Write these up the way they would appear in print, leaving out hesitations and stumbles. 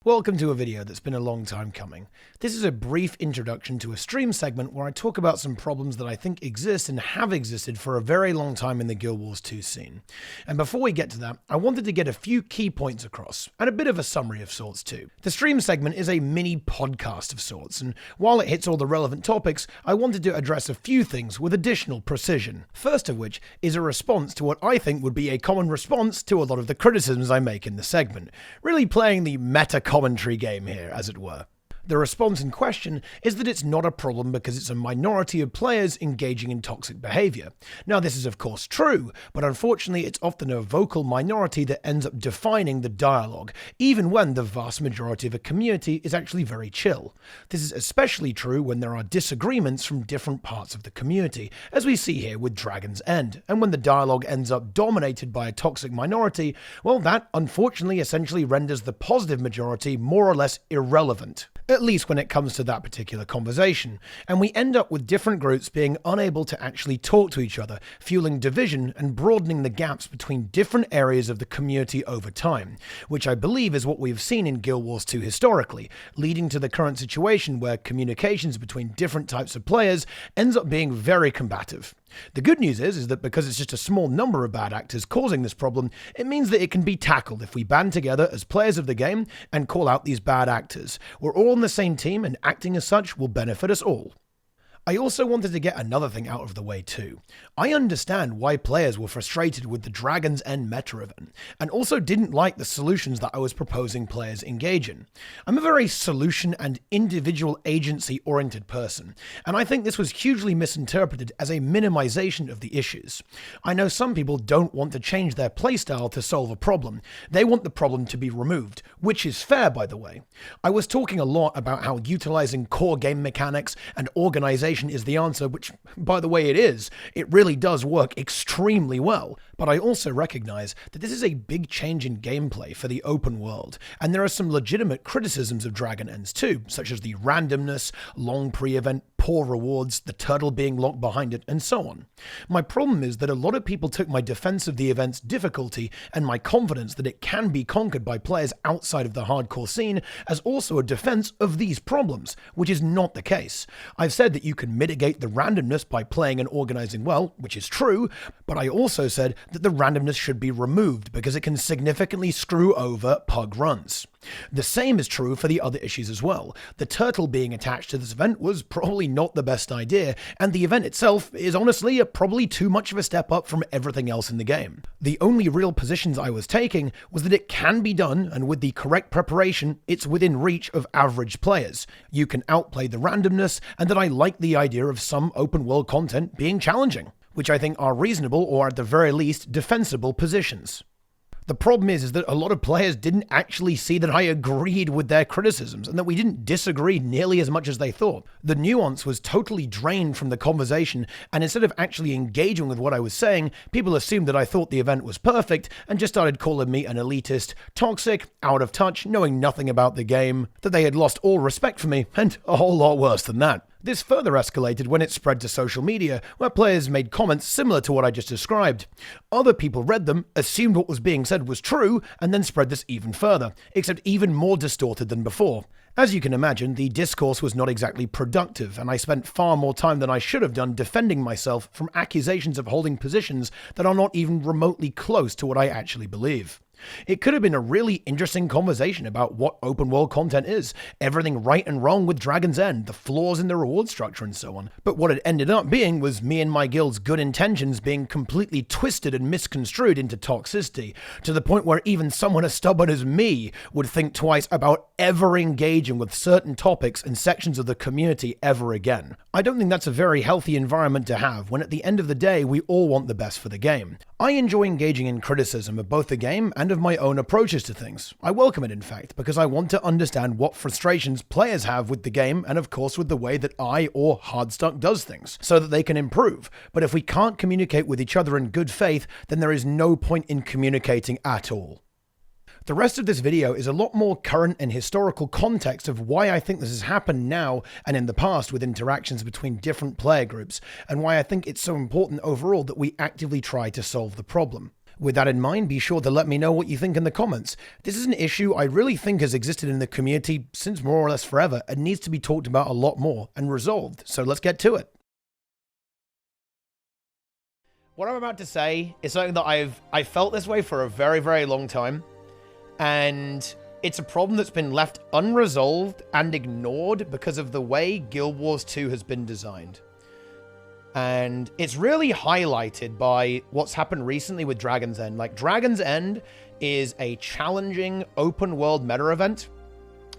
Welcome to a video that's been a long time coming. This is a brief introduction to a stream segment where I talk about some problems that I think exist and have existed for a very long time in the Guild Wars 2 scene. And before we get to that, I wanted to get a few key points across, and a bit of a summary of sorts too. The stream segment is a mini podcast of sorts, and while it hits all the relevant topics, I wanted to address a few things with additional precision. First of which is a response to what I think would be a common response to a lot of the criticisms I make in the segment, really playing the meta commentary game here, as it were. The response in question is that it's not a problem because it's a minority of players engaging in toxic behavior. Now, this is of course true, but unfortunately it's often a vocal minority that ends up defining the dialogue, even when the vast majority of a community is actually very chill. This is especially true when there are disagreements from different parts of the community, as we see here with Dragon's End, and when the dialogue ends up dominated by a toxic minority, well, that unfortunately essentially renders the positive majority more or less irrelevant. At least when it comes to that particular conversation, and we end up with different groups being unable to actually talk to each other, fueling division and broadening the gaps between different areas of the community over time, which I believe is what we've seen in Guild Wars 2 historically, leading to the current situation where communications between different types of players ends up being very combative. The good news is that because it's just a small number of bad actors causing this problem, it means that it can be tackled if we band together as players of the game and call out these bad actors. We're all on the same team, and acting as such will benefit us all. I also wanted to get another thing out of the way too. I understand why players were frustrated with the Dragon's End meta event, and also didn't like the solutions that I was proposing players engage in. I'm a very solution and individual agency oriented person, and I think this was hugely misinterpreted as a minimization of the issues. I know some people don't want to change their playstyle to solve a problem. They want the problem to be removed, which is fair, by the way. I was talking a lot about how utilizing core game mechanics and organization is the answer, which, by the way, it is. It really does work extremely well. But I also recognize that this is a big change in gameplay for the open world, and there are some legitimate criticisms of Dragon Ends too, such as the randomness, long pre-event, poor rewards, the turtle being locked behind it, and so on. My problem is that a lot of people took my defense of the event's difficulty and my confidence that it can be conquered by players outside of the hardcore scene as also a defense of these problems, which is not the case. I've said that you can mitigate the randomness by playing and organizing well, which is true, but I also said that the randomness should be removed because it can significantly screw over pug runs. The same is true for the other issues as well. The turtle being attached to this event was probably not the best idea, and the event itself is honestly probably too much of a step up from everything else in the game. The only real positions I was taking was that it can be done, and with the correct preparation, it's within reach of average players. You can outplay the randomness, and that I like the idea of some open world content being challenging, which I think are reasonable or at the very least defensible positions. The problem is that a lot of players didn't actually see that I agreed with their criticisms and that we didn't disagree nearly as much as they thought. The nuance was totally drained from the conversation, and instead of actually engaging with what I was saying, people assumed that I thought the event was perfect and just started calling me an elitist, toxic, out of touch, knowing nothing about the game, that they had lost all respect for me, and a whole lot worse than that. This further escalated when it spread to social media, where players made comments similar to what I just described. Other people read them, assumed what was being said was true, and then spread this even further, except even more distorted than before. As you can imagine, the discourse was not exactly productive, and I spent far more time than I should have done defending myself from accusations of holding positions that are not even remotely close to what I actually believe. It could have been a really interesting conversation about what open world content is, everything right and wrong with Dragon's End, the flaws in the reward structure and so on. But what it ended up being was me and my guild's good intentions being completely twisted and misconstrued into toxicity, to the point where even someone as stubborn as me would think twice about ever engaging with certain topics and sections of the community ever again. I don't think that's a very healthy environment to have when at the end of the day we all want the best for the game. I enjoy engaging in criticism of both the game and of my own approaches to things. I welcome it, in fact, because I want to understand what frustrations players have with the game and of course with the way that I or Hardstuck does things, so that they can improve. But if we can't communicate with each other in good faith, then there is no point in communicating at all. The rest of this video is a lot more current and historical context of why I think this has happened now and in the past with interactions between different player groups, and why I think it's so important overall that we actively try to solve the problem. With that in mind, be sure to let me know what you think in the comments. This is an issue I really think has existed in the community since more or less forever and needs to be talked about a lot more and resolved. So let's get to it. What I'm about to say is something that I've felt this way for a very, very long time. And it's a problem that's been left unresolved and ignored because of the way Guild Wars 2 has been designed. And it's really highlighted by what's happened recently with Dragon's End. Like, Dragon's End is a challenging open world meta event.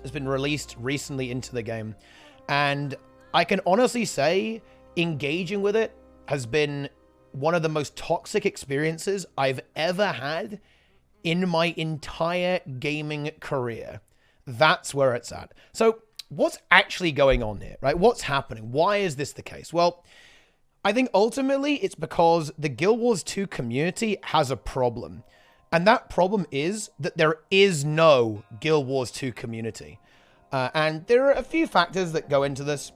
It's been released recently into the game. And I can honestly say engaging with it has been one of the most toxic experiences I've ever had in my entire gaming career. That's where it's at. So what's actually going on here, right? What's happening? Why is this the case? Well, I think ultimately it's because the Guild Wars 2 community has a problem. And that problem is that there is no Guild Wars 2 community. And there are a few factors that go into this.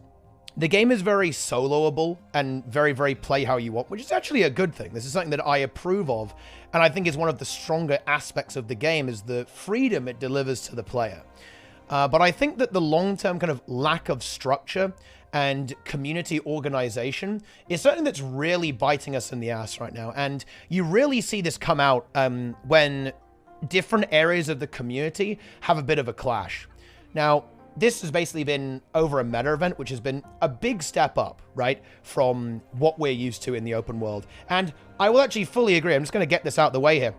The game is very soloable and very, very play how you want, which is actually a good thing. This is something that I approve of. And I think is one of the stronger aspects of the game is the freedom it delivers to the player. But I think that the long-term kind of lack of structure and community organization is something that's really biting us in the ass right now. And you really see this come out when different areas of the community have a bit of a clash. Now, this has basically been over a meta event, which has been a big step up, right, from what we're used to in the open world. And I will actually fully agree. I'm just going to get this out of the way here.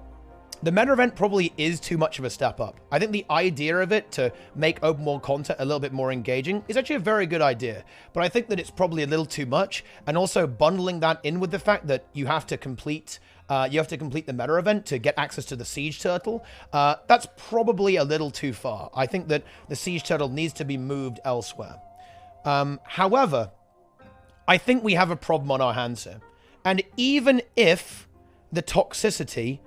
The meta event probably is too much of a step up. I think the idea of it to make open world content a little bit more engaging is actually a very good idea. But I think that it's probably a little too much. And also bundling that in with the fact that you have to complete the meta event to get access to the Siege Turtle. That's probably a little too far. I think that the Siege Turtle needs to be moved elsewhere. However, I think we have a problem on our hands here. And even if the toxicity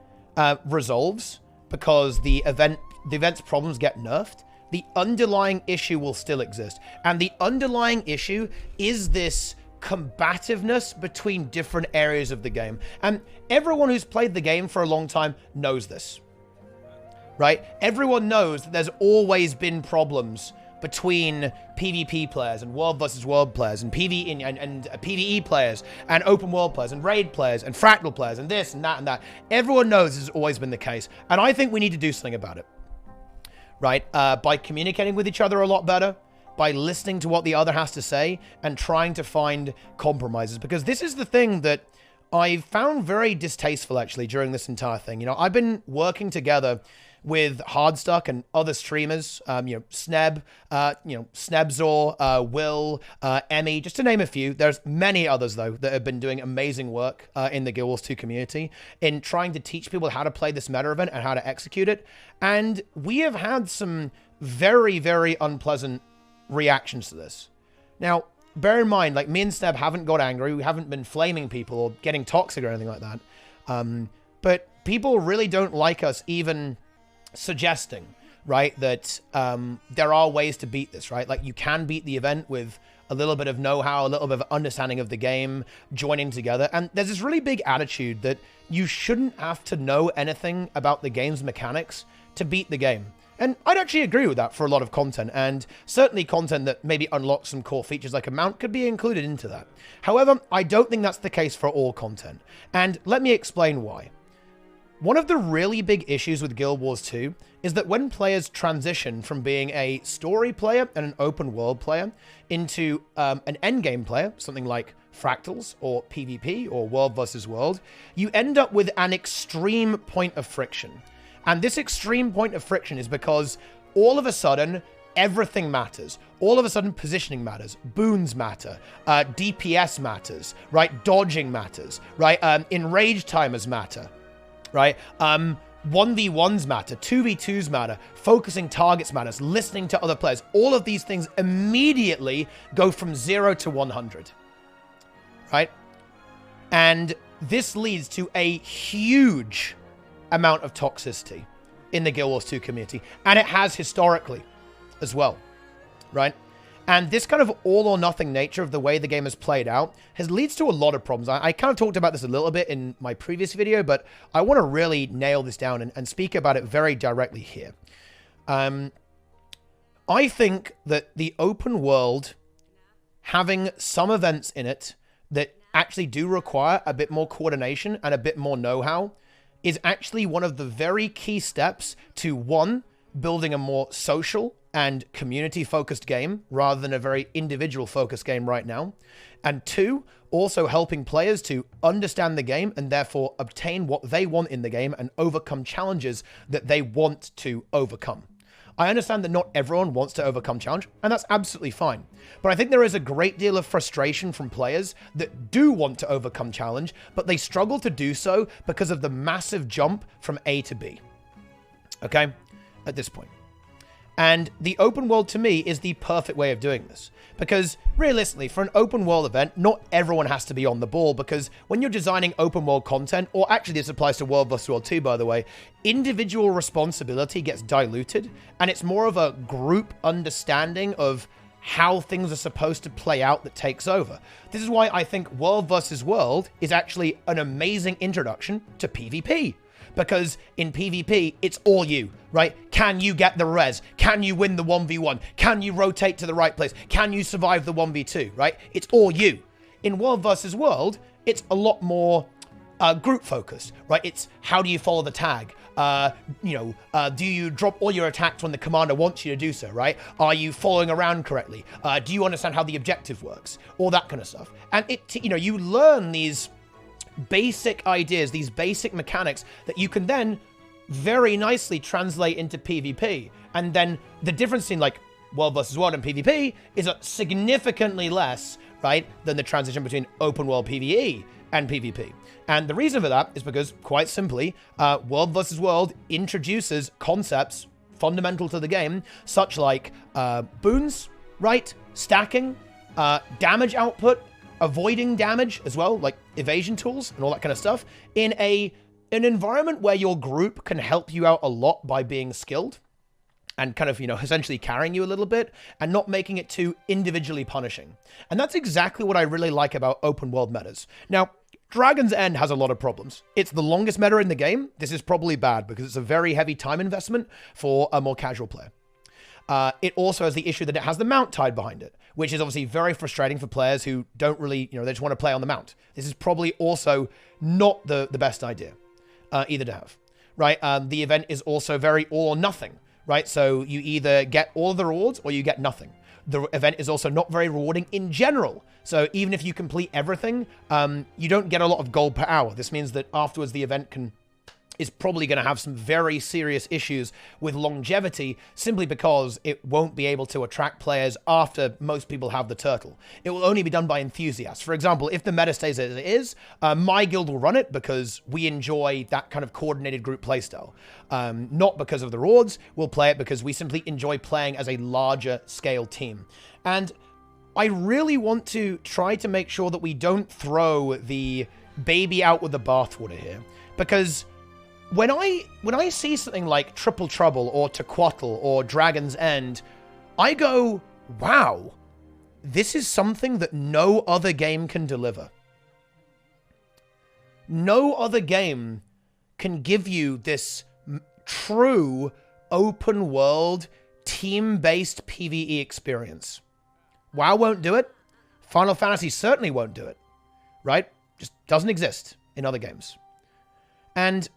resolves because the event's problems get nerfed, the underlying issue will still exist. And the underlying issue is this combativeness between different areas of the game. And everyone who's played the game for a long time knows this, right? Everyone knows that there's always been problems between PvP players and world versus world players and PvE players and open world players and raid players and fractal players and this and that and that. Everyone knows this has always been the case. And I think we need to do something about it, right? By communicating with each other a lot better, by listening to what the other has to say and trying to find compromises. Because this is the thing that I found very distasteful actually during this entire thing. You know, I've been working together with Hardstuck and other streamers, Sneb, Snebzor, Will, Emmy, just to name a few. There's many others, though, that have been doing amazing work in the Guild Wars 2 community in trying to teach people how to play this meta event and how to execute it. And we have had some very, very unpleasant reactions to this. Now, bear in mind, like, me and Sneb haven't got angry. We haven't been flaming people or getting toxic or anything like that. But people really don't like us even suggesting, right, that there are ways to beat this, right? Like, you can beat the event with a little bit of know-how, a little bit of understanding of the game, joining together. And there's this really big attitude that you shouldn't have to know anything about the game's mechanics to beat the game. And I'd actually agree with that for a lot of content, and certainly content that maybe unlocks some core features like a mount could be included into that. However, I don't think that's the case for all content. And let me explain why. One of the really big issues with Guild Wars 2 is that when players transition from being a story player and an open world player into an endgame player, something like Fractals or PvP or World versus World, you end up with an extreme point of friction. And this extreme point of friction is because all of a sudden, everything matters. All of a sudden, positioning matters. Boons matter. DPS matters, right? Dodging matters, right? Enrage timers matter, right? 1v1s matter. 2v2s matter. Focusing targets matters. Listening to other players. All of these things immediately go from 0 to 100, right? And this leads to a huge amount of toxicity in the Guild Wars 2 community, and it has historically as well, right? And this kind of all or nothing nature of the way the game has played out leads to a lot of problems. I kind of talked about this a little bit in my previous video, but I want to really nail this down and speak about it very directly here. I think that the open world, having some events in it that actually do require a bit more coordination and a bit more know-how, is actually one of the very key steps to, one, building a more social and community-focused game rather than a very individual-focused game right now. And two, also helping players to understand the game and therefore obtain what they want in the game and overcome challenges that they want to overcome. I understand that not everyone wants to overcome challenge, and that's absolutely fine. But I think there is a great deal of frustration from players that do want to overcome challenge, but they struggle to do so because of the massive jump from A to B. Okay? At this point. And the open world, to me, is the perfect way of doing this. Because, realistically, for an open world event, not everyone has to be on the ball, because when you're designing open world content, or actually this applies to World vs. World 2, by the way, individual responsibility gets diluted, and it's more of a group understanding of how things are supposed to play out that takes over. This is why I think World vs. World is actually an amazing introduction to PvP. Because in PvP, it's all you, right? Can you get the res? Can you win the 1v1? Can you rotate to the right place? Can you survive the 1v2, right? It's all you. In World vs. World, it's a lot more group focused, right? It's how do you follow the tag? Do you drop all your attacks when the commander wants you to do so, right? Are you following around correctly? Do you understand how the objective works? All that kind of stuff. And you learn these basic ideas, these basic mechanics that you can then very nicely translate into PvP. And then the difference in like World vs. World and PvP is significantly less, right, than the transition between open world PvE and PvP. And the reason for that is because, quite simply, World vs. World introduces concepts fundamental to the game, such like boons, right, stacking, damage output, avoiding damage as well, like evasion tools and all that kind of stuff, in an environment where your group can help you out a lot by being skilled and kind of, essentially carrying you a little bit and not making it too individually punishing. And that's exactly what I really like about open world metas. Now, Dragon's End has a lot of problems. It's the longest meta in the game. This is probably bad because it's a very heavy time investment for a more casual player. It also has the issue that it has the mount tied behind it, which is obviously very frustrating for players who don't really, they just want to play on the mount. This is probably also not the best idea either to have, right? The event is also very all or nothing, right? So you either get all of the rewards or you get nothing. The event is also not very rewarding in general. So even if you complete everything, you don't get a lot of gold per hour. This means that afterwards the event is probably going to have some very serious issues with longevity simply because it won't be able to attract players after most people have the turtle. It will only be done by enthusiasts. For example, if the meta stays as it is, my guild will run it because we enjoy that kind of coordinated group playstyle. Not because of the rewards, we'll play it because we simply enjoy playing as a larger scale team. And I really want to try to make sure that we don't throw the baby out with the bathwater here, because when I see something like Triple Trouble or Tequatl or Dragon's End, I go, wow, this is something that no other game can deliver. No other game can give you this true open world team-based PvE experience. WoW won't do it. Final Fantasy certainly won't do it, right? Just doesn't exist in other games. And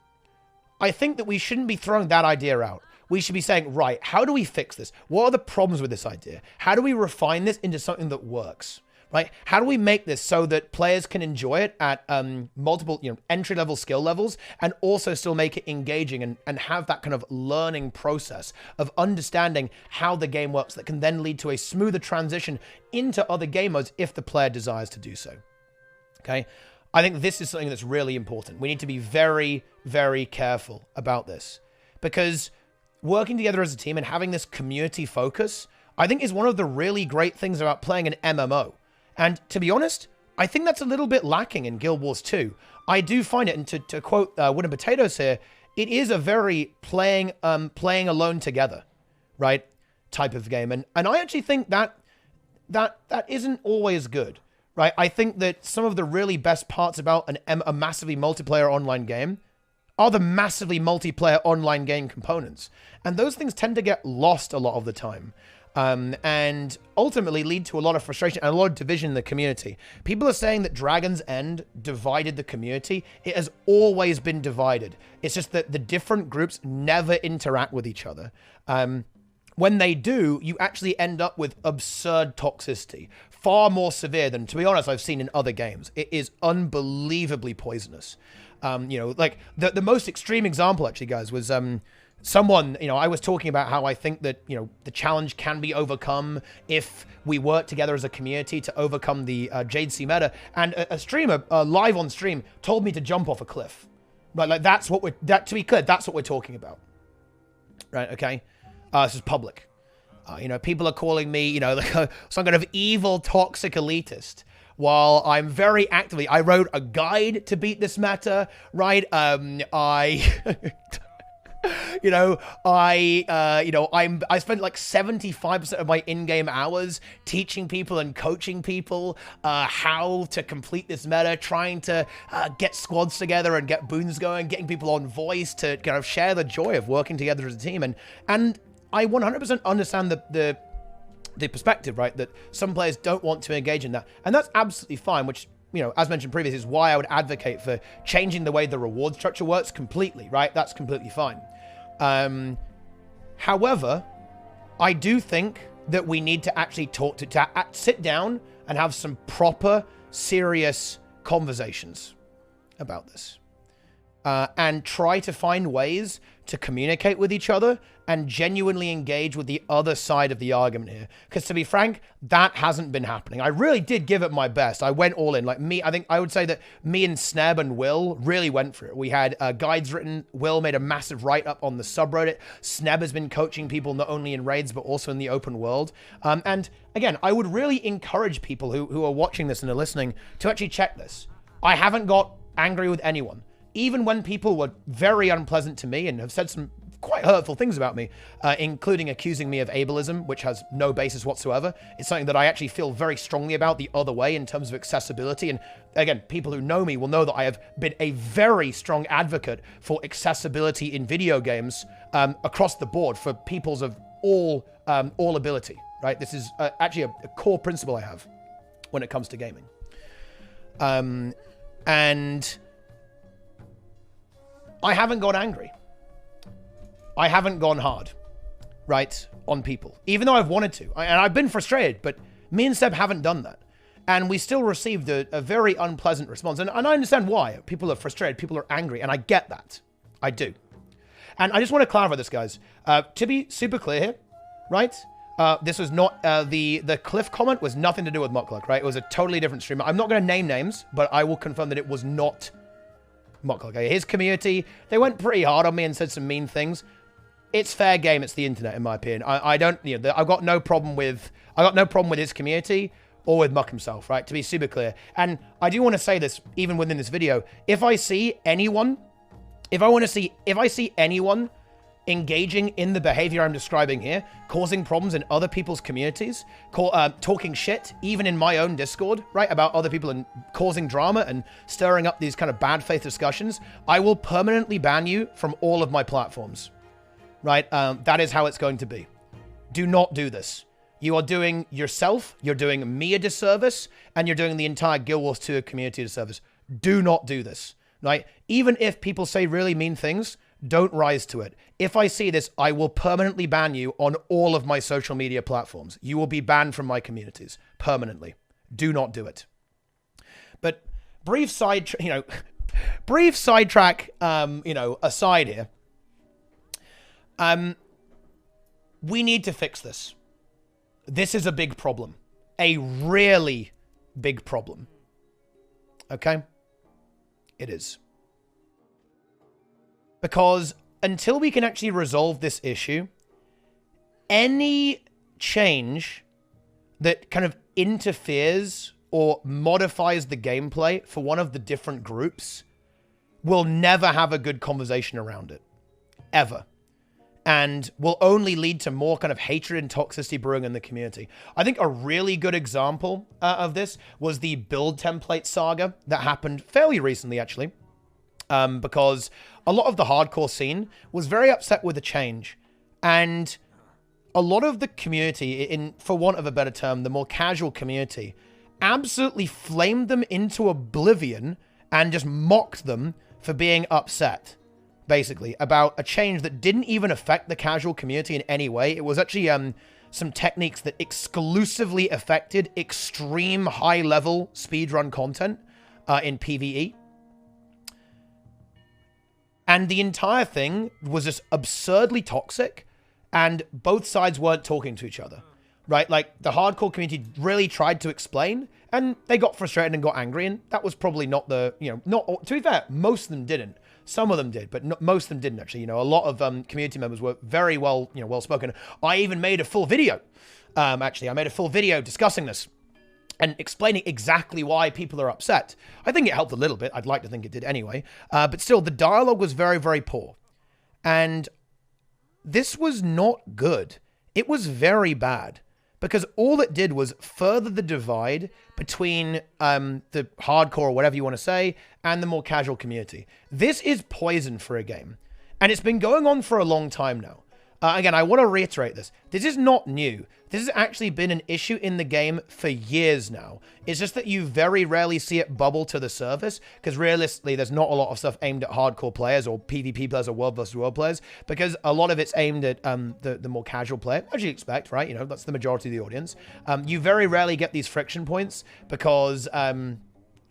I think that we shouldn't be throwing that idea out. We should be saying, right, how do we fix this? What are the problems with this idea? How do we refine this into something that works, right? How do we make this so that players can enjoy it at multiple, entry-level skill levels and also still make it engaging and have that kind of learning process of understanding how the game works that can then lead to a smoother transition into other game modes if the player desires to do so, okay? I think this is something that's really important. We need to be very, very careful about this because working together as a team and having this community focus, I think is one of the really great things about playing an MMO. And to be honest, I think that's a little bit lacking in Guild Wars 2. I do find it, and to quote Wooden Potatoes here, it is a very playing alone together, right, type of game. And I actually think that that isn't always good, right? I think that some of the really best parts about a massively multiplayer online game are the massively multiplayer online game components. And those things tend to get lost a lot of the time. And ultimately lead to a lot of frustration and a lot of division in the community. People are saying that Dragon's End divided the community. It has always been divided. It's just that the different groups never interact with each other. When they do, you actually end up with absurd toxicity, far more severe than, to be honest, I've seen in other games. It is unbelievably poisonous. Like the most extreme example, actually, guys, was someone, I was talking about how I think that, the challenge can be overcome if we work together as a community to overcome the Jade Sea meta. And a streamer, live on stream, told me to jump off a cliff. Right, like to be clear, that's what we're talking about. Right, okay? This is public. People are calling me, some kind of evil, toxic elitist. While I'm very actively, I wrote a guide to beat this meta, right? I spent like 75% of my in-game hours teaching people and coaching people how to complete this meta, trying to get squads together and get boons going, getting people on voice to kind of share the joy of working together as a team. And I 100% understand the perspective, right? That some players don't want to engage in that. And that's absolutely fine, which, as mentioned previously, is why I would advocate for changing the way the reward structure works completely, right? That's completely fine. However, I do think that we need to actually sit down and have some proper, serious conversations about this. And try to find ways to communicate with each other and genuinely engage with the other side of the argument here. Because to be frank, that hasn't been happening. I really did give it my best. I went all in. Like I think I would say that me and Sneb and Will really went for it. We had guides written. Will made a massive write-up on the subreddit. Sneb has been coaching people not only in raids, but also in the open world. And again, I would really encourage people who are watching this and are listening to actually check this. I haven't got angry with anyone. Even when people were very unpleasant to me and have said some quite hurtful things about me, including accusing me of ableism, which has no basis whatsoever. It's something that I actually feel very strongly about the other way in terms of accessibility. And again, people who know me will know that I have been a very strong advocate for accessibility in video games across the board for peoples of all ability, right? This is actually a core principle I have when it comes to gaming. And I haven't got angry. I haven't gone hard, right, on people, even though I've wanted to. And I've been frustrated, but me and Seb haven't done that. And we still received a very unpleasant response. And I understand why. People are frustrated, people are angry, and I get that. I do. And I just want to clarify this, guys. To be super clear here, right, this was not, the Cliff comment was nothing to do with Muckluck, right? It was a totally different streamer. I'm not going to name names, but I will confirm that it was not Muckluck. Okay? His community, they went pretty hard on me and said some mean things. It's fair game. It's the internet, in my opinion. I don't, I've got no problem with his community or with Muck himself, right? To be super clear. And I do want to say this, even within this video, if I see anyone engaging in the behavior I'm describing here, causing problems in other people's communities, talking shit, even in my own Discord, right, about other people and causing drama and stirring up these kind of bad faith discussions, I will permanently ban you from all of my platforms. Right? That is how it's going to be. Do not do this. You are doing yourself, you're doing me a disservice, and you're doing the entire Guild Wars 2 community a disservice. Do not do this. Right? Even if people say really mean things, don't rise to it. If I see this, I will permanently ban you on all of my social media platforms. You will be banned from my communities permanently. Do not do it. But brief sidetrack, aside here. We need to fix this. This is a big problem. A really big problem. Okay? It is. Because until we can actually resolve this issue, any change that kind of interferes or modifies the gameplay for one of the different groups will never have a good conversation around it. Ever. and will only lead to more kind of hatred and toxicity brewing in the community. I think a really good example of this was the build template saga that happened fairly recently, actually, because a lot of the hardcore scene was very upset with the change, and a lot of the community, for want of a better term, the more casual community, absolutely flamed them into oblivion and just mocked them for being upset, basically, about a change that didn't even affect the casual community in any way. It was actually some techniques that exclusively affected extreme high-level speedrun content in PvE. And the entire thing was just absurdly toxic, and both sides weren't talking to each other, right? Like, the hardcore community really tried to explain, and they got frustrated and got angry, and that was probably not the, to be fair, most of them didn't. Some of them did, but most of them didn't, actually. A lot of community members were very well, well-spoken. I even made a full video, actually. I made a full video discussing this and explaining exactly why people are upset. I think it helped a little bit. I'd like to think it did anyway. But still, the dialogue was very, very poor. And this was not good. It was very bad, because all it did was further the divide between the hardcore, or whatever you want to say, and the more casual community. This is poison for a game, and it's been going on for a long time now. Again, I want to reiterate this. This is not new. This has actually been an issue in the game for years now. It's just that you very rarely see it bubble to the surface, because realistically, there's not a lot of stuff aimed at hardcore players or PvP players or world versus world players, because a lot of it's aimed at the more casual player, as you expect, right? That's the majority of the audience. You very rarely get these friction points, because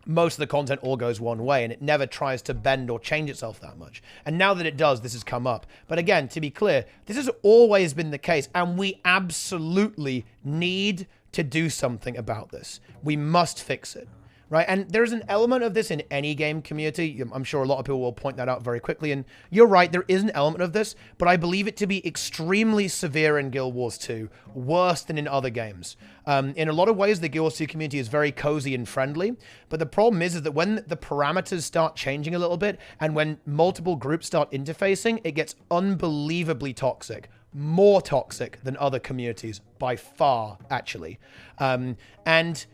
most of the content all goes one way, and it never tries to bend or change itself that much. And now that it does, this has come up. But again, to be clear, this has always been the case, and we absolutely need to do something about this. We must fix it, right? And there's an element of this in any game community. I'm sure a lot of people will point that out very quickly, and you're right, there is an element of this, but I believe it to be extremely severe in Guild Wars 2, worse than in other games. In a lot of ways, the Guild Wars 2 community is very cozy and friendly, but the problem is that when the parameters start changing a little bit, and when multiple groups start interfacing, it gets unbelievably toxic. More toxic than other communities, by far, actually. And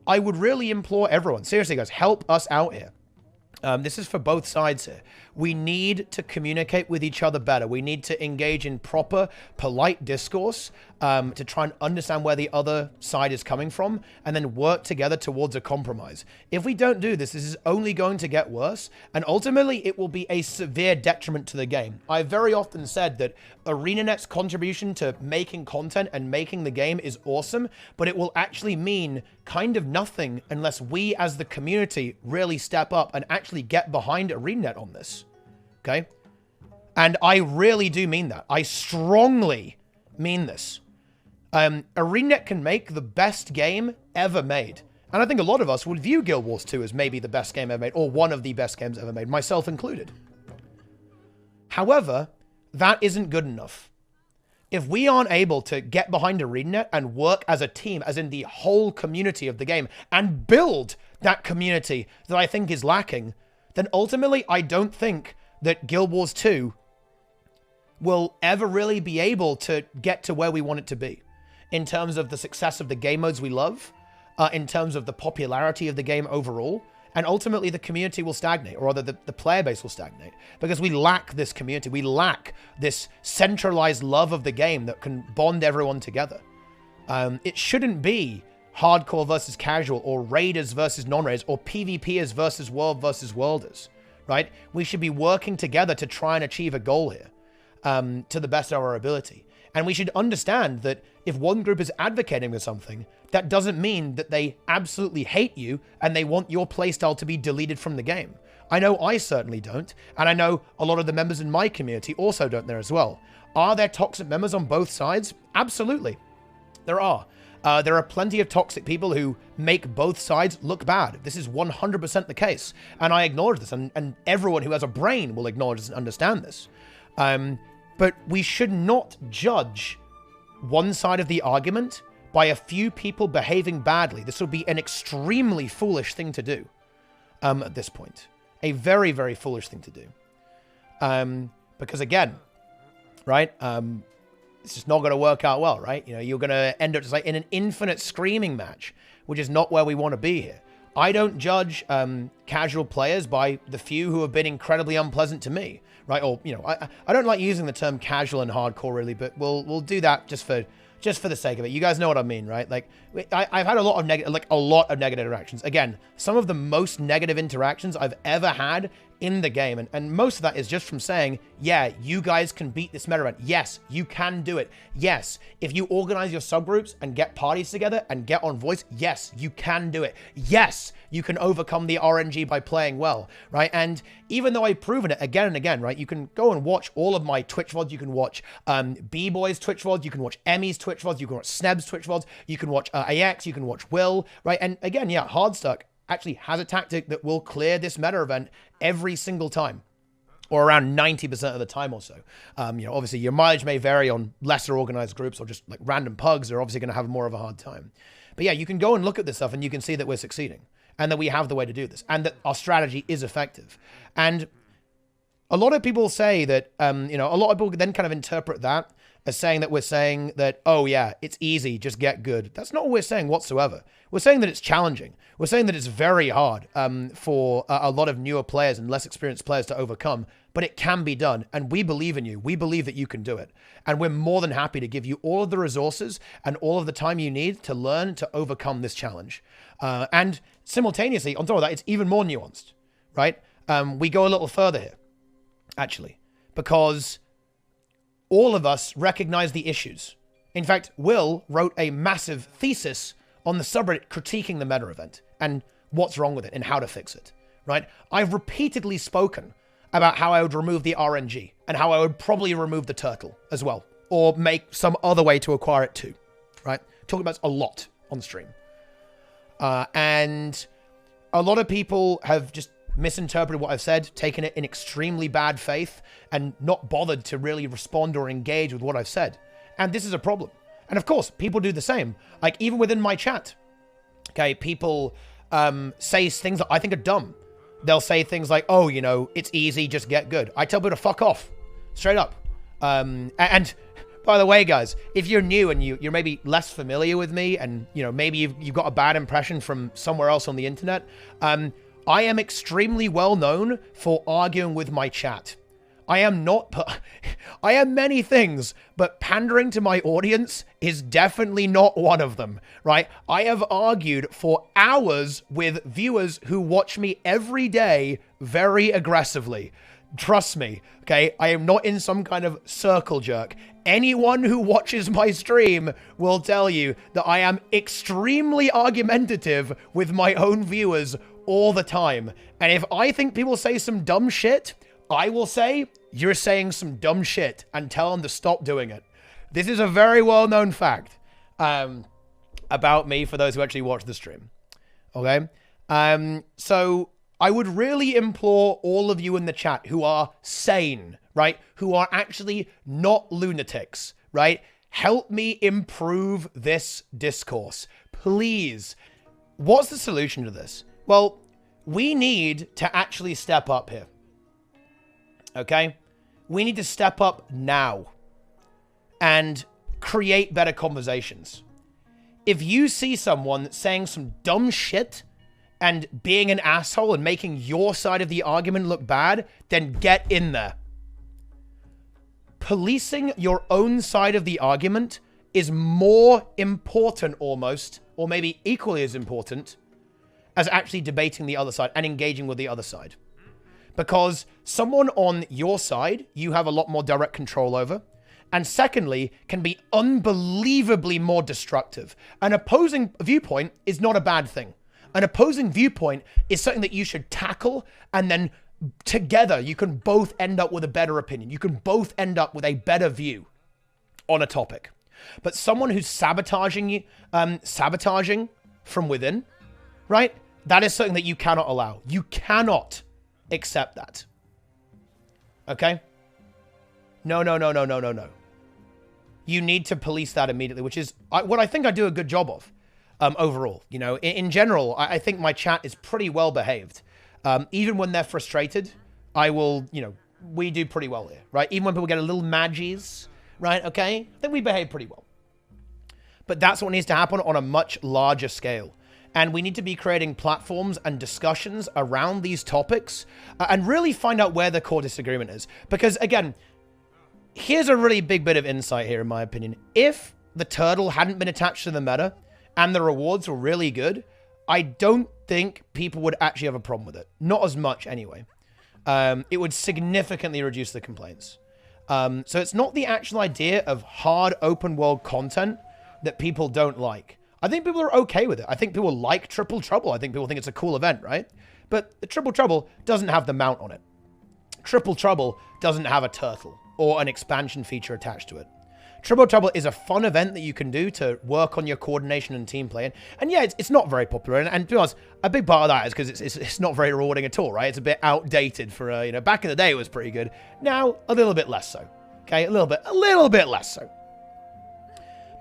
I would really implore everyone, seriously guys, help us out here. This is for both sides here. We need to communicate with each other better. We need to engage in proper, polite discourse to try and understand where the other side is coming from, and then work together towards a compromise. If we don't do this, this is only going to get worse, and ultimately it will be a severe detriment to the game. I've very often said that ArenaNet's contribution to making content and making the game is awesome, but it will actually mean kind of nothing unless we as the community really step up and actually get behind ArenaNet on this. Okay? And I really do mean that. I strongly mean this. ArenaNet can make the best game ever made. And I think a lot of us would view Guild Wars 2 as maybe the best game ever made, or one of the best games ever made, myself included. However, that isn't good enough. If we aren't able to get behind ArenaNet and work as a team, as in the whole community of the game, and build that community that I think is lacking, then ultimately I don't think that Guild Wars 2 will ever really be able to get to where we want it to be. In terms of the success of the game modes we love, in terms of the popularity of the game overall, and ultimately the community will stagnate, or rather the player base will stagnate, because we lack this community. We lack this centralized love of the game that can bond everyone together. It shouldn't be hardcore versus casual, or raiders versus non-raiders, or PvPers versus worlders, right? We should be working together to try and achieve a goal here, to the best of our ability. And we should understand that if one group is advocating for something, that doesn't mean that they absolutely hate you and they want your playstyle to be deleted from the game. I know I certainly don't, and I know a lot of the members in my community also don't there as well. Are there toxic members on both sides? Absolutely. There are. There are plenty of toxic people who make both sides look bad. This is 100% the case, and I acknowledge this, and everyone who has a brain will acknowledge this and understand this. But we should not judge one side of the argument by a few people behaving badly. This would be an extremely foolish thing to do at this point. A very, very foolish thing to do. Because again, right? It's just not going to work out well, right? You know, you're going to end up just like in an infinite screaming match, which is not where we want to be here. I don't judge casual players by the few who have been incredibly unpleasant to me, right? Or, you know, I don't like using the term casual and hardcore really, but we'll do that just for the sake of it. You guys know what I mean, right? Like, I've had a lot of negative interactions. Again, some of the most negative interactions I've ever had in the game, and most of that is just from saying, yeah, you guys can beat this meta event. Yes, you can do it. Yes, if you organize your subgroups and get parties together and get on voice, yes, you can do it. Yes, you can overcome the RNG by playing well, right? And even though I've proven it again and again, right, you can go and watch all of my Twitch VODs. You can watch B-Boy's Twitch VODs. You can watch Emmy's Twitch VODs. You can watch Sneb's Twitch VODs. You can watch AX. You can watch Will, right? And again, yeah, Hardstuck actually has a tactic that will clear this meta event every single time, or around 90% of the time or so. You know, obviously your mileage may vary on lesser organized groups, or just like random pugs are obviously going to have more of a hard time. But yeah, you can go and look at this stuff and you can see that we're succeeding and that we have the way to do this and that our strategy is effective. And a lot of people say that, you know, a lot of people then kind of interpret that as saying that we're saying that, oh yeah, it's easy, just get good. That's not what we're saying whatsoever. We're saying that it's challenging. We're saying that it's very hard for a lot of newer players and less experienced players to overcome, but it can be done. And we believe in you. We believe that you can do it. And we're more than happy to give you all of the resources and all of the time you need to learn to overcome this challenge. And simultaneously, on top of that, it's even more nuanced, right? We go a little further here, actually, because all of us recognize the issues. In fact, Will wrote a massive thesis on the subreddit critiquing the meta event and what's wrong with it and how to fix it, right? I've repeatedly spoken about how I would remove the RNG and how I would probably remove the turtle as well, or make some other way to acquire it too, right? Talking about it a lot on stream. And a lot of people have just misinterpreted what I've said, taken it in extremely bad faith, and not bothered to really respond or engage with what I've said. And this is a problem. And of course, people do the same. Like, even within my chat, okay, people say things that I think are dumb. They'll say things like, oh, you know, it's easy, just get good. I tell people to fuck off, straight up. And by the way, guys, if you're new and you're maybe less familiar with me, and, you know, maybe you've got a bad impression from somewhere else on the internet, I am extremely well known for arguing with my chat. I am many things, but pandering to my audience is definitely not one of them, right? I have argued for hours with viewers who watch me every day very aggressively. Trust me, okay? I am not in some kind of circle jerk. Anyone who watches my stream will tell you that I am extremely argumentative with my own viewers all the time. And if I think people say some dumb shit, I will say, you're saying some dumb shit, and tell them to stop doing it. This is a very well-known fact about me for those who actually watch the stream. Okay? So I would really implore all of you in the chat who are sane, right? Who are actually not lunatics, right? Help me improve this discourse. Please. What's the solution to this? Well, we need to actually step up here. Okay? We need to step up now and create better conversations. If you see someone saying some dumb shit and being an asshole and making your side of the argument look bad, then get in there. Policing your own side of the argument is more important almost, or maybe equally as important, as actually debating the other side and engaging with the other side. Because someone on your side, you have a lot more direct control over. And secondly, can be unbelievably more destructive. An opposing viewpoint is not a bad thing. An opposing viewpoint is something that you should tackle, and then together you can both end up with a better opinion. You can both end up with a better view on a topic. But someone who's sabotaging you, sabotaging from within, right? That is something that you cannot allow. You cannot accept that. Okay? No. You need to police that immediately, which is what I think I do a good job of overall. You know, in general, I think my chat is pretty well behaved. Even when they're frustrated, I will, you know, we do pretty well here, right? Even when people get a little maggies, right? Okay, I think we behave pretty well. But that's what needs to happen on a much larger scale. And we need to be creating platforms and discussions around these topics and really find out where the core disagreement is. Because again, here's a really big bit of insight here, in my opinion. If the turtle hadn't been attached to the meta and the rewards were really good, I don't think people would actually have a problem with it. Not as much anyway. It would significantly reduce the complaints. So it's not the actual idea of hard open world content that people don't like. I think people are okay with it. I think people like Triple Trouble. I think people think it's a cool event, right? But the Triple Trouble doesn't have the mount on it. Triple Trouble doesn't have a turtle or an expansion feature attached to it. Triple Trouble is a fun event that you can do to work on your coordination and team play. And yeah, it's not very popular. And to be honest, a big part of that is because it's not very rewarding at all, right? It's a bit outdated for, you know, back in the day it was pretty good. Now, a little bit less so. Okay, a little bit less so.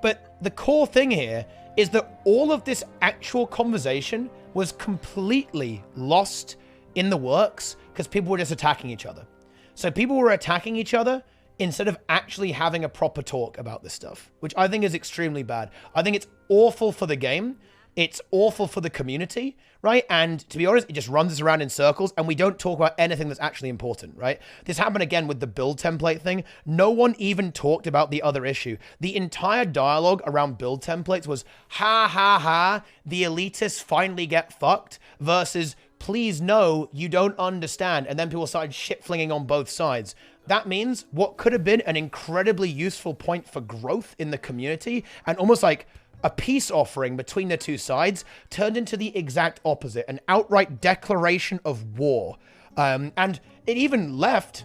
But the core thing here is that all of this actual conversation was completely lost in the works because people were just attacking each other. So people were attacking each other instead of actually having a proper talk about this stuff, which I think is extremely bad. I think it's awful for the game. It's awful for the community, right? And to be honest, it just runs us around in circles and we don't talk about anything that's actually important, right? This happened again with the build template thing. No one even talked about the other issue. The entire dialogue around build templates was, ha, ha, ha, the elitists finally get fucked versus, please no, you don't understand. And then people started shit-flinging on both sides. That means what could have been an incredibly useful point for growth in the community and almost like a peace offering between the two sides turned into the exact opposite, an outright declaration of war. And it even led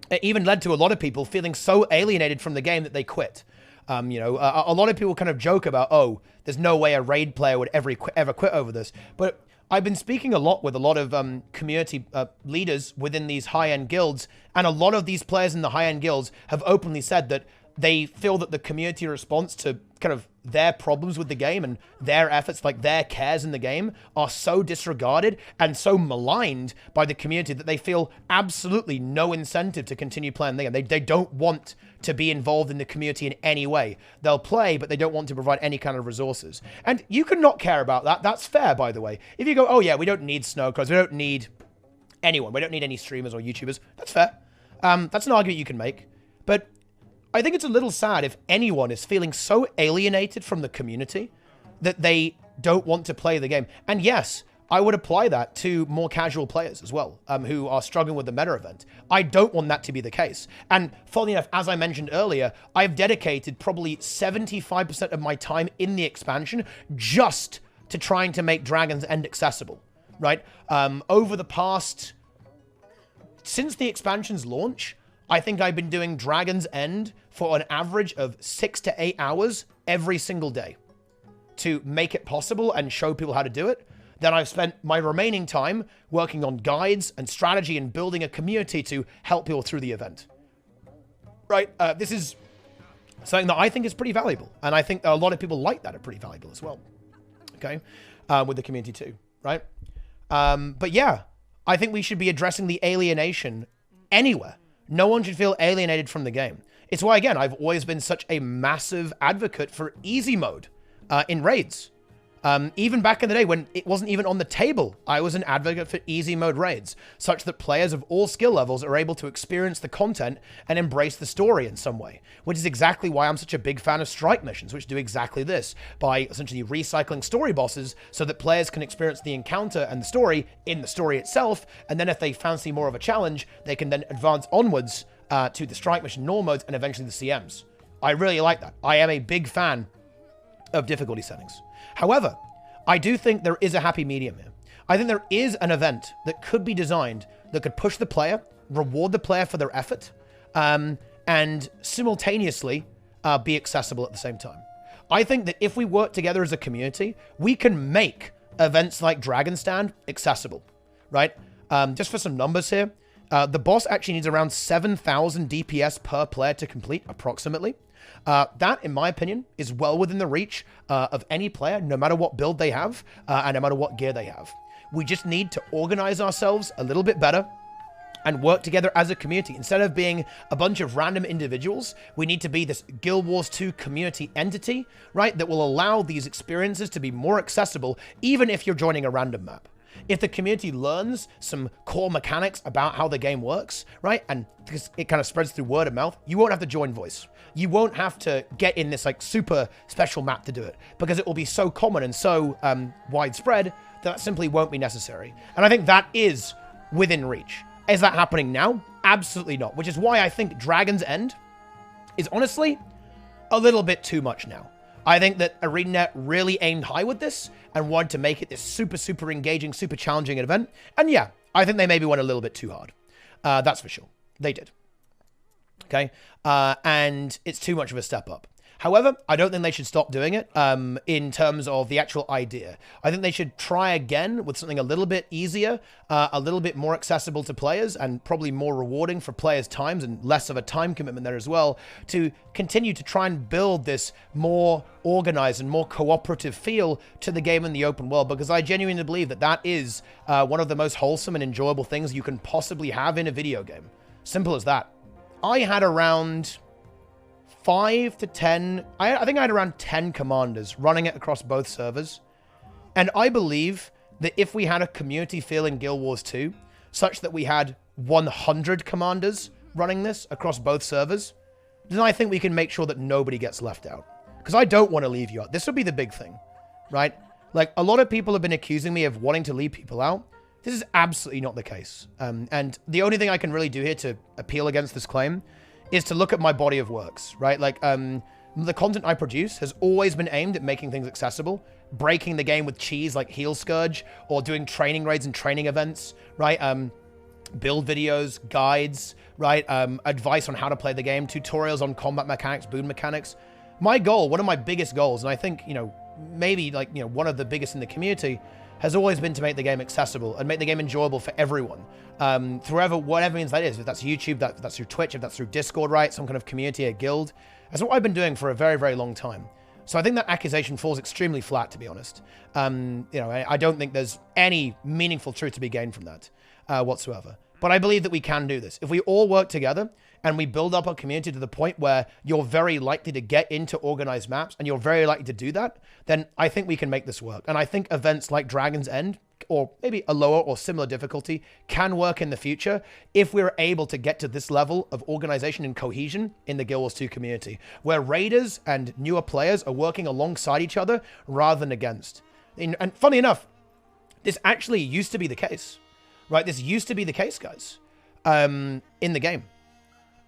to a lot of people feeling so alienated from the game that they quit. You know, a lot of people kind of joke about, oh, there's no way a raid player would ever quit over this. But I've been speaking a lot with a lot of community leaders within these high-end guilds, and a lot of these players in the high-end guilds have openly said that they feel that the community response to kind of their problems with the game and their efforts, like their cares in the game, are so disregarded and so maligned by the community that they feel absolutely no incentive to continue playing the game. They don't want to be involved in the community in any way. They'll play, but they don't want to provide any kind of resources. And you can not care about that. That's fair, by the way. If you go, oh yeah, we don't need Snowcrows, we don't need anyone, we don't need any streamers or YouTubers, that's fair. That's an argument you can make. But I think it's a little sad if anyone is feeling so alienated from the community that they don't want to play the game. And yes, I would apply that to more casual players as well, who are struggling with the meta event. I don't want that to be the case. And funnily enough, as I mentioned earlier, I've dedicated probably 75% of my time in the expansion just to trying to make Dragon's End accessible, right? Over the past, since the expansion's launch, I think I've been doing Dragon's End for an average of 6 to 8 hours every single day to make it possible and show people how to do it. Then I've spent my remaining time working on guides and strategy and building a community to help people through the event. Right? This is something that I think is pretty valuable. And I think a lot of people like that are pretty valuable as well. Okay? With the community too. Right? But yeah, I think we should be addressing the alienation anywhere. No one should feel alienated from the game. It's why, again, I've always been such a massive advocate for easy mode in raids. Even back in the day when it wasn't even on the table, I was an advocate for easy mode raids, such that players of all skill levels are able to experience the content and embrace the story in some way, which is exactly why I'm such a big fan of strike missions, which do exactly this, by essentially recycling story bosses so that players can experience the encounter and the story in the story itself, and then if they fancy more of a challenge, they can then advance onwards to the strike mission normal modes and eventually the CMs. I really like that. I am a big fan of difficulty settings. However, I do think there is a happy medium here. I think there is an event that could be designed that could push the player, reward the player for their effort, and simultaneously be accessible at the same time. I think that if we work together as a community, we can make events like Dragon Stand accessible, right? Just for some numbers here, the boss actually needs around 7,000 DPS per player to complete, approximately. That, in my opinion, is well within the reach of any player, no matter what build they have, and no matter what gear they have. We just need to organize ourselves a little bit better, and work together as a community. Instead of being a bunch of random individuals, we need to be this Guild Wars 2 community entity, right, that will allow these experiences to be more accessible, even if you're joining a random map. If the community learns some core mechanics about how the game works, right, and it kind of spreads through word of mouth, you won't have to join voice. You won't have to get in this like super special map to do it, because it will be so common and so widespread that simply won't be necessary. And I think that is within reach. Is that happening now? Absolutely not. Which is why I think Dragon's End is honestly a little bit too much now. I think that ArenaNet really aimed high with this and wanted to make it this super, super engaging, super challenging event. And yeah, I think they maybe went a little bit too hard. That's for sure. They did. Okay? And it's too much of a step up. However, I don't think they should stop doing it in terms of the actual idea. I think they should try again with something a little bit easier, a little bit more accessible to players, and probably more rewarding for players' times and less of a time commitment there as well, to continue to try and build this more organized and more cooperative feel to the game in the open world, because I genuinely believe that that is one of the most wholesome and enjoyable things you can possibly have in a video game. Simple as that. I had around 5 to 10, I think I had around 10 commanders running it across both servers. And I believe that if we had a community feel in Guild Wars 2, such that we had 100 commanders running this across both servers, then I think we can make sure that nobody gets left out. Because I don't want to leave you out. This would be the big thing, right? Like, a lot of people have been accusing me of wanting to leave people out. This is absolutely not the case. And the only thing I can really do here to appeal against this claim is to look at my body of works, right? Like, the content I produce has always been aimed at making things accessible, breaking the game with cheese like Heel Scourge, or doing training raids and training events, right? Build videos, guides, right? Advice on how to play the game, tutorials on combat mechanics, boon mechanics. My goal, one of my biggest goals, and I think, you know, maybe like, you know, one of the biggest in the community, has always been to make the game accessible and make the game enjoyable for everyone. Through whatever means that is. If that's YouTube, that's through Twitch, if that's through Discord, right? Some kind of community, a guild. That's what I've been doing for a very, very long time. So I think that accusation falls extremely flat, to be honest. You know, I don't think there's any meaningful truth to be gained from that whatsoever. But I believe that we can do this. If we all work together and we build up our community to the point where you're very likely to get into organized maps and you're very likely to do that, then I think we can make this work. And I think events like Dragon's End, or maybe a lower or similar difficulty, can work in the future if we're able to get to this level of organization and cohesion in the Guild Wars 2 community, where raiders and newer players are working alongside each other rather than against. And funny enough, this actually used to be the case, right? This used to be the case, guys, in the game,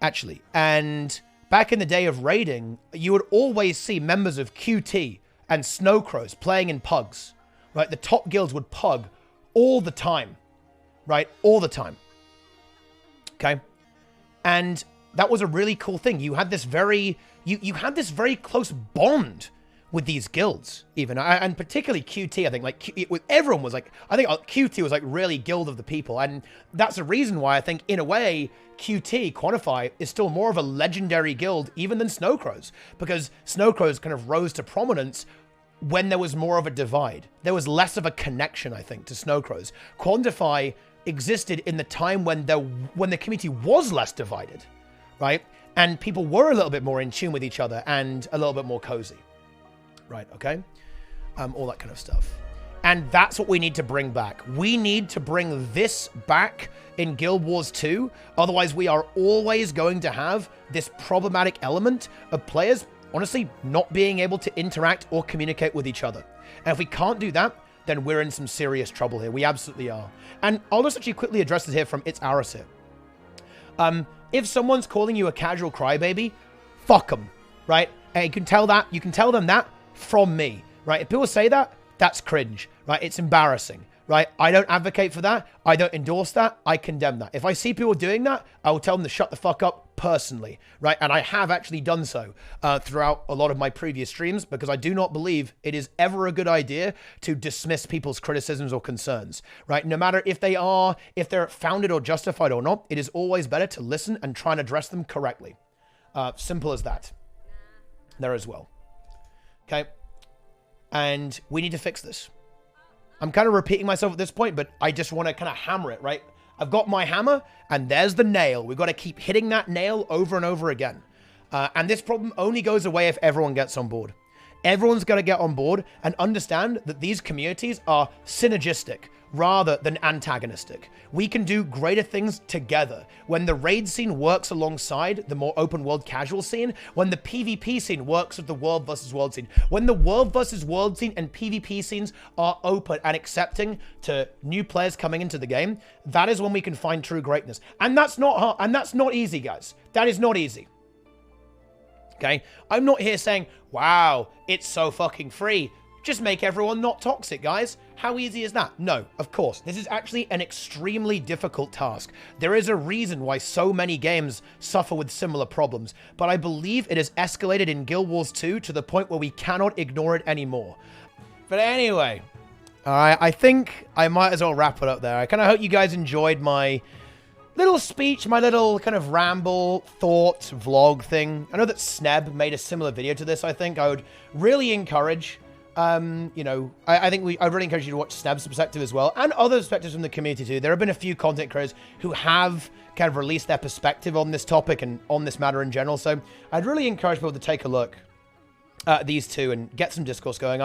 actually. And back in the day of raiding, you would always see members of QT and Snowcrows playing in pugs, right? The top guilds would pug all the time, right? All the time. Okay. And that was a really cool thing. You had this very, you had this very close bond with these guilds, even, and particularly QT. I think like everyone was like, I think QT was like really guild of the people, and that's a reason why I think in a way QT Quantify is still more of a legendary guild even than Snowcrows, because Snowcrows kind of rose to prominence when there was more of a divide. There was less of a connection, I think, to Snowcrows. Quantify existed in the time when the community was less divided, right? And people were a little bit more in tune with each other and a little bit more cozy. Right, okay? All that kind of stuff. And that's what we need to bring back. We need to bring this back in Guild Wars 2. Otherwise, we are always going to have this problematic element of players, honestly, not being able to interact or communicate with each other. And if we can't do that, then we're in some serious trouble here. We absolutely are. And I'll just actually quickly address this here from It's Aris here. If someone's calling you a casual crybaby, fuck them, right? And you can tell them that from me, right? If people say that, that's cringe, right? It's embarrassing, right? I don't advocate for that. I don't endorse that. I condemn that. If I see people doing that, I will tell them to shut the fuck up personally, right? And I have actually done so throughout a lot of my previous streams, because I do not believe it is ever a good idea to dismiss people's criticisms or concerns, right? No matter if they're founded or justified or not, it is always better to listen and try and address them correctly. Simple as that. There as well. Okay, and we need to fix this. I'm kind of repeating myself at this point, but I just want to kind of hammer it, right? I've got my hammer, and there's the nail. We've got to keep hitting that nail over and over again. And this problem only goes away if everyone gets on board. Everyone's got to get on board and understand that these communities are synergistic rather than antagonistic. We can do greater things together. When the raid scene works alongside the more open world casual scene, when the PvP scene works with the world versus world scene, when the world versus world scene and PvP scenes are open and accepting to new players coming into the game, that is when we can find true greatness. And that's not hard, and that's not easy, guys. That is not easy. Okay? I'm not here saying, wow, it's so fucking free. Just make everyone not toxic, guys. How easy is that? No, of course. This is actually an extremely difficult task. There is a reason why so many games suffer with similar problems, but I believe it has escalated in Guild Wars 2 to the point where we cannot ignore it anymore. But anyway, all right, I think I might as well wrap it up there. I kind of hope you guys enjoyed my little speech, my little kind of ramble, thought, vlog thing. I know that Sneb made a similar video to this, I think. I would really encourage... you know, I really encourage you to watch Sneb's perspective as well, and other perspectives from the community too. There have been a few content creators who have kind of released their perspective on this topic and on this matter in general, so I'd really encourage people to take a look at these two and get some discourse going.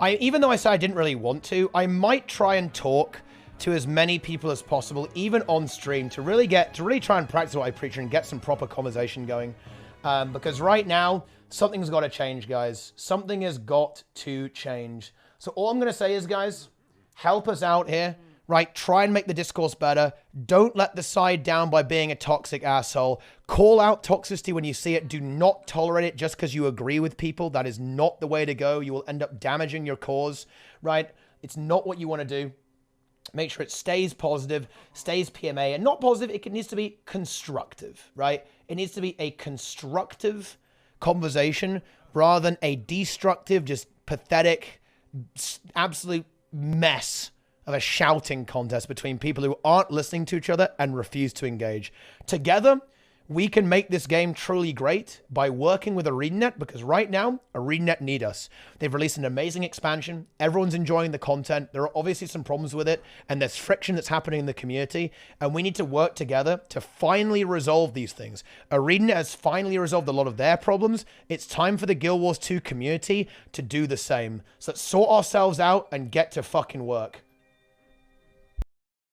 Even though I said I didn't really want to, I might try and talk to as many people as possible, even on stream, to really try and practice what I preach and get some proper conversation going, because right now, something's got to change, guys. Something has got to change. So all I'm going to say is, guys, help us out here, right? Try and make the discourse better. Don't let the side down by being a toxic asshole. Call out toxicity when you see it. Do not tolerate it just because you agree with people. That is not the way to go. You will end up damaging your cause, right? It's not what you want to do. Make sure it stays positive, stays PMA, and not positive. It needs to be constructive, right? It needs to be a constructive conversation rather than a destructive, just pathetic, absolute mess of a shouting contest between people who aren't listening to each other and refuse to engage. Together, we can make this game truly great by working with ArenaNet, because right now, ArenaNet need us. They've released an amazing expansion. Everyone's enjoying the content. There are obviously some problems with it, and there's friction that's happening in the community, and we need to work together to finally resolve these things. ArenaNet has finally resolved a lot of their problems. It's time for the Guild Wars 2 community to do the same. So let's sort ourselves out and get to fucking work.